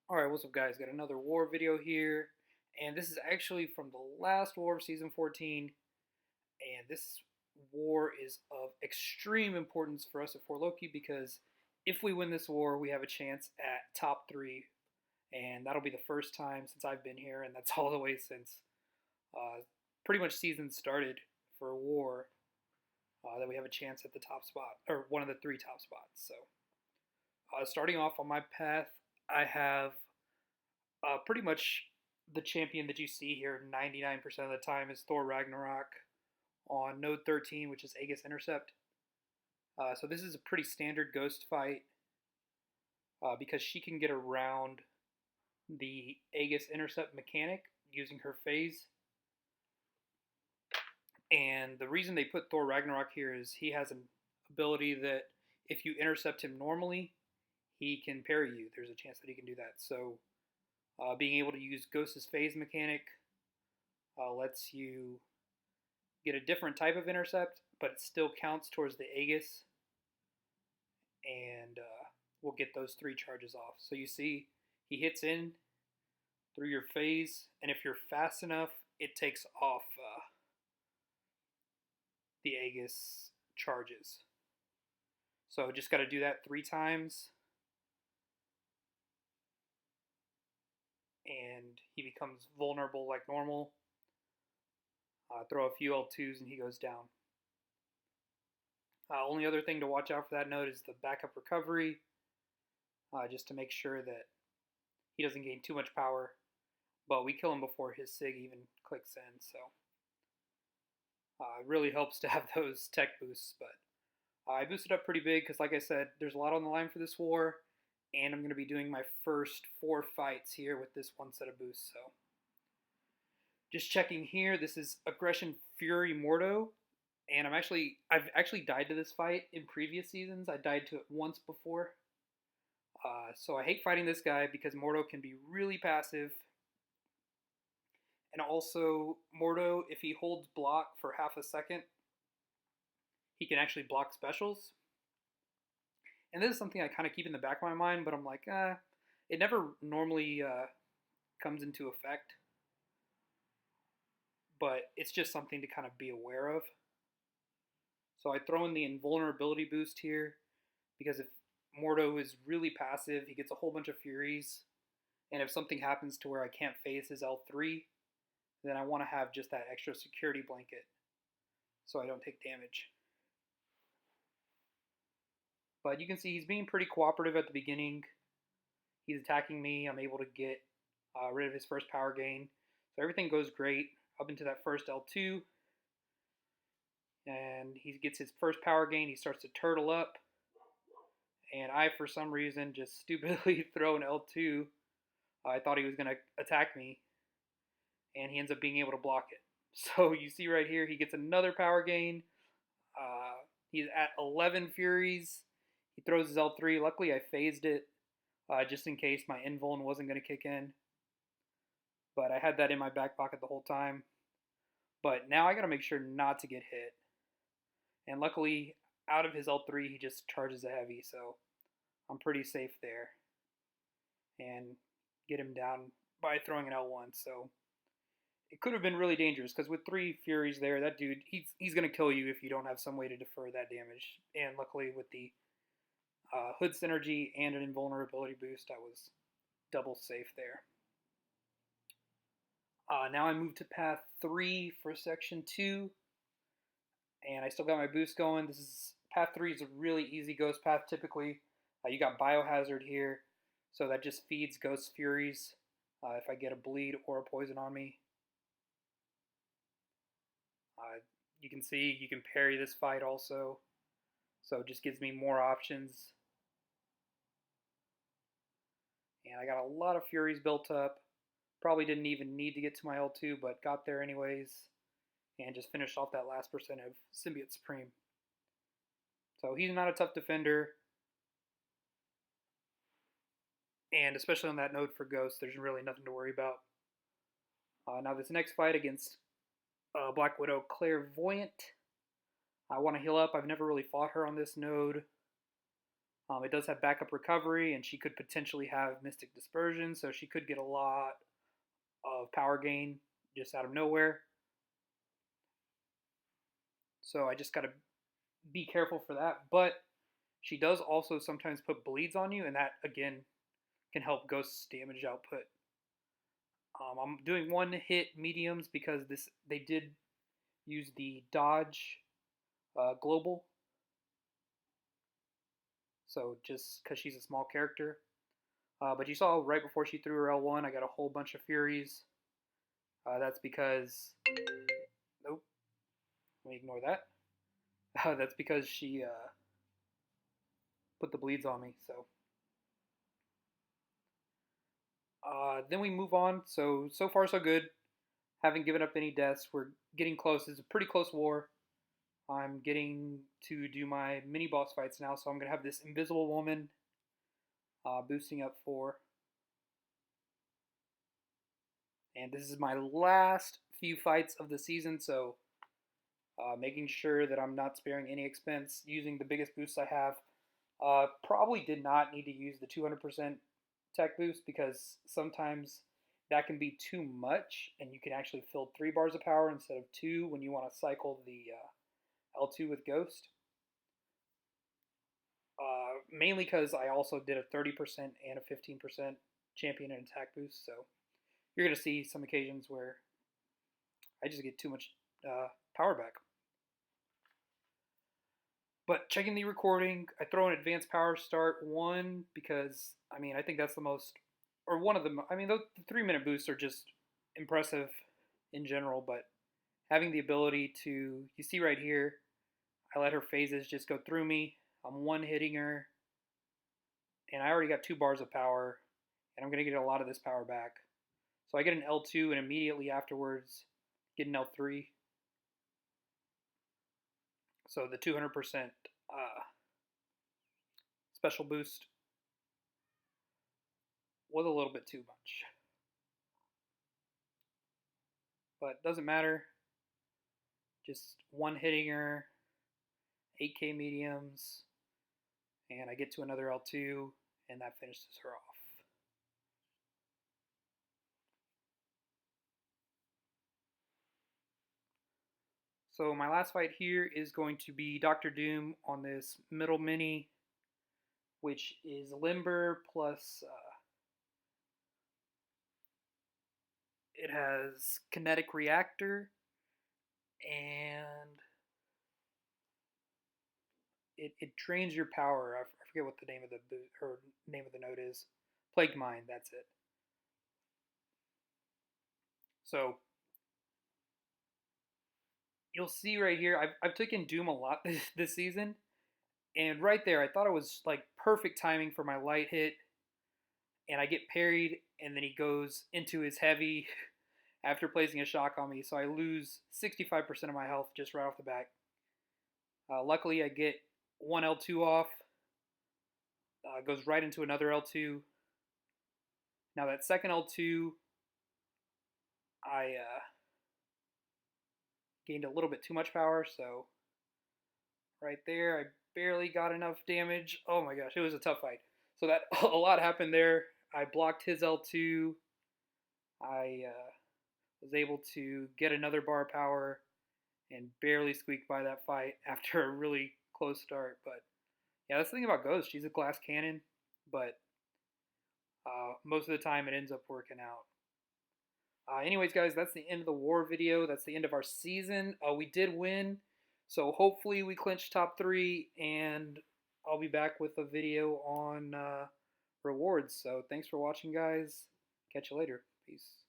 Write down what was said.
Alright, what's up guys? Got another war video here, and this is actually from the last war of Season 14, and this war is of extreme importance for us at Fort Loki because if we win this war, we have a chance at top 3, and that'll be the first time since I've been here, and that's all the way since uh, pretty much season started for a war, that we have a chance at the top spot, or one of the 3 top spots. So, starting off on my path, I have pretty much the champion that you see here 99% of the time is Thor Ragnarok on Node 13, which is Aegis Intercept. So this is a pretty standard ghost fight because she can get around the Aegis Intercept mechanic using her phase. And the reason they put Thor Ragnarok here is he has an ability that if you intercept him normally, he can parry you. There's a chance that he can do that. So being able to use Ghost's phase mechanic lets you get a different type of intercept, but it still counts towards the Aegis, and we'll get those 3 charges off. So you see, he hits in through your phase, and if you're fast enough, it takes off the Aegis charges. So just got to do that 3 times, and he becomes vulnerable like normal. Throw a few L2s and he goes down. Only other thing to watch out for that node is the backup recovery, just to make sure that he doesn't gain too much power. But we kill him before his SIG even clicks in, so it really helps to have those tech boosts. But I boosted up pretty big because, like I said, there's a lot on the line for this war, and I'm going to be doing my first 4 fights here with this one set of boosts. So just checking here, this is Aggression Fury Mordo, and I've actually died to this fight in previous seasons. I died to it once before, so I hate fighting this guy because Mordo can be really passive, and also Mordo, if he holds block for half a second, he can actually block specials. And this is something I kind of keep in the back of my mind, but I'm like, it never normally comes into effect. But it's just something to kind of be aware of. So I throw in the invulnerability boost here because if Mordo is really passive, he gets a whole bunch of Furies, and if something happens to where I can't phase his L3, then I want to have just that extra security blanket so I don't take damage. But you can see he's being pretty cooperative at the beginning. He's attacking me. I'm able to get rid of his first power gain. So everything goes great up into that first L2. And he gets his first power gain. He starts to turtle up. And I, for some reason, just stupidly throw an L2. I thought he was going to attack me. And he ends up being able to block it. So you see right here, he gets another power gain. He's at 11 Furies. He throws his L3. Luckily, I phased it just in case my invuln wasn't going to kick in. But I had that in my back pocket the whole time. But now I got to make sure not to get hit. And luckily, out of his L3, he just charges a heavy. So I'm pretty safe there. And get him down by throwing an L1. So it could have been really dangerous because with 3 Furies there, that dude, he's going to kill you if you don't have some way to defer that damage. And luckily, with the Hood Synergy and an invulnerability boost, I was double safe there. Now I move to path 3 for section 2, and I still got my boost going. This is path 3 is a really easy ghost path typically. You got Biohazard here, so that just feeds Ghost Furies if I get a bleed or a poison on me. You can see you can parry this fight also, so it just gives me more options. And I got a lot of Furies built up. Probably didn't even need to get to my L2, but got there anyways. And just finished off that last percent of Symbiote Supreme. So he's not a tough defender. And especially on that node for Ghost, there's really nothing to worry about. Now this next fight against Black Widow Clairvoyant. I want to heal up. I've never really fought her on this node. It does have backup recovery, and she could potentially have Mystic Dispersion, so she could get a lot of power gain just out of nowhere. So I just got to be careful for that. But she does also sometimes put bleeds on you, and that, again, can help Ghost's damage output. I'm doing one hit mediums because they did use the dodge global. So just because she's a small character. But you saw right before she threw her L1, I got a whole bunch of Furies. That's because... Nope. Let me ignore that. That's because she put the bleeds on me. So then we move on. So far so good. Haven't given up any deaths. We're getting close. It's a pretty close war. I'm getting to do my mini boss fights now. So I'm going to have this invisible woman boosting up 4. And this is my last few fights of the season. So making sure that I'm not sparing any expense, using the biggest boosts I have. Probably did not need to use the 200% tech boost because sometimes that can be too much and you can actually fill 3 bars of power instead of 2 when you want to cycle the L2 with Ghost. Mainly because I also did a 30% and a 15% champion and attack boost, so you're going to see some occasions where I just get too much power back. But checking the recording, I throw an advanced power start 1 because, I mean, I think that's the most, or one of them. I mean, the 3-minute boosts are just impressive in general, but having the ability to, you see right here, I let her phases just go through me. I'm one-hitting her, and I already got 2 bars of power, and I'm going to get a lot of this power back. So I get an L2, and immediately afterwards get an L3. So the 200% special boost was a little bit too much. But doesn't matter. Just one-hitting her, 8k mediums, and I get to another L2, and that finishes her off. So my last fight here is going to be Dr. Doom on this middle mini, which is Limber plus it has Kinetic Reactor, and it drains your power. I forget what the name of the node is. Plague Mine, that's it. So you'll see right here, I've taken Doom a lot this season, and right there, I thought it was like perfect timing for my light hit, and I get parried, and then he goes into his heavy after placing a shock on me, so I lose 65% of my health just right off the bat. Luckily, I get one L2 off, goes right into another L2. Now that second L2, I gained a little bit too much power, so right there, I barely got enough damage. Oh my gosh, it was a tough fight. So that a lot happened there. I blocked his L2. I was able to get another bar power and barely squeaked by that fight after a really close start. But yeah, that's the thing about Ghost. She's a glass cannon, but most of the time it ends up working out. Anyways, guys, that's the end of the war video. That's the end of our season. We did win, so hopefully we clinch top 3, and I'll be back with a video on rewards. So thanks for watching, guys. Catch you later. Peace.